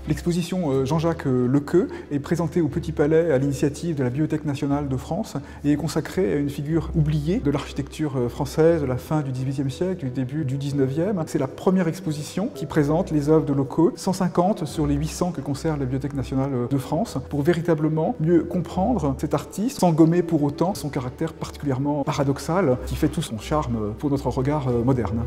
L'exposition Jean-Jacques Lequeux est présentée au Petit Palais à l'initiative de la Bibliothèque nationale de France et est consacrée à une figure oubliée de l'architecture française de la fin du XVIIIe siècle, du début du XIXe. C'est la première exposition qui présente les œuvres de Lequeux, 150 sur les 800 que conserve la Bibliothèque nationale de France, pour véritablement mieux comprendre cet artiste sans gommer pour autant son caractère particulièrement paradoxal qui fait tout son charme pour notre regard moderne.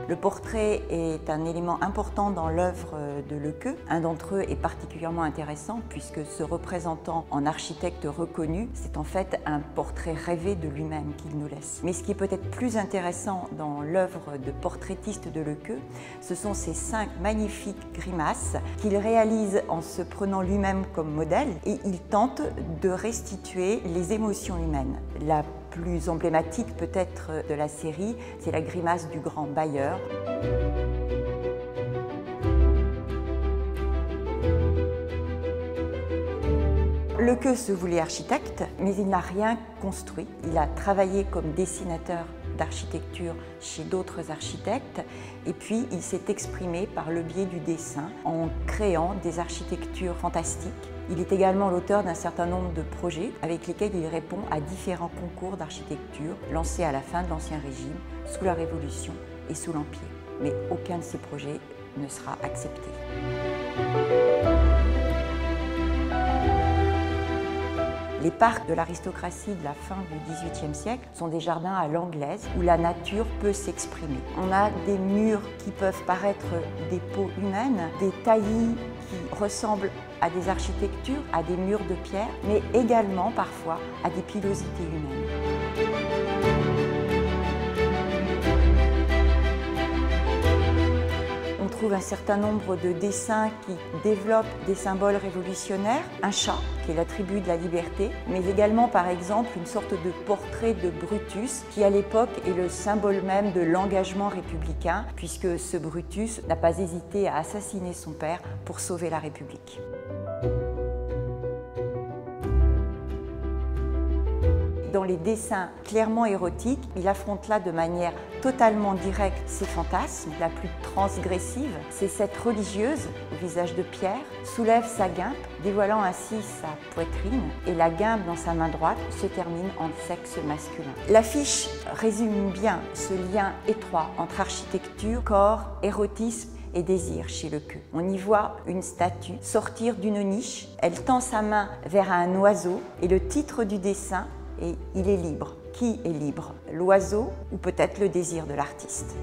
Le portrait est un élément important dans l'œuvre de Lequeux. Un d'entre eux est particulièrement intéressant puisque ce représentant en architecte reconnu, c'est en fait un portrait rêvé de lui-même qu'il nous laisse. Mais ce qui est peut-être plus intéressant dans l'œuvre de portraitiste de Lequeux, ce sont ces 5 magnifiques grimaces qu'il réalise en se prenant lui-même comme modèle et il tente de restituer les émotions humaines. La plus emblématique peut-être de la série, c'est la grimace du grand bailleur. Lequeux se voulait architecte, mais il n'a rien construit. Il a travaillé comme dessinateur d'architecture chez d'autres architectes et puis il s'est exprimé par le biais du dessin en créant des architectures fantastiques. Il est également l'auteur d'un certain nombre de projets avec lesquels il répond à différents concours d'architecture lancés à la fin de l'Ancien Régime, sous la Révolution et sous l'Empire. Mais aucun de ces projets ne sera accepté. Les parcs de l'aristocratie de la fin du XVIIIe siècle sont des jardins à l'anglaise où la nature peut s'exprimer. On a des murs qui peuvent paraître des peaux humaines, des taillis qui ressemblent à des architectures, à des murs de pierre, mais également parfois à des pilosités humaines. On trouve un certain nombre de dessins qui développent des symboles révolutionnaires. Un chat, qui est l'attribut de la liberté, mais également par exemple une sorte de portrait de Brutus, qui à l'époque est le symbole même de l'engagement républicain, puisque ce Brutus n'a pas hésité à assassiner son père pour sauver la République. Dans les dessins clairement érotiques, il affronte là de manière totalement directe ses fantasmes. La plus transgressive, c'est cette religieuse au visage de pierre, soulève sa guimpe, dévoilant ainsi sa poitrine, et la guimpe dans sa main droite se termine en sexe masculin. L'affiche résume bien ce lien étroit entre architecture, corps, érotisme et désir chez Lequeux. On y voit une statue sortir d'une niche, elle tend sa main vers un oiseau et le titre du dessin est « Il est libre ». Qui est libre? L'oiseau ou peut-être le désir de l'artiste?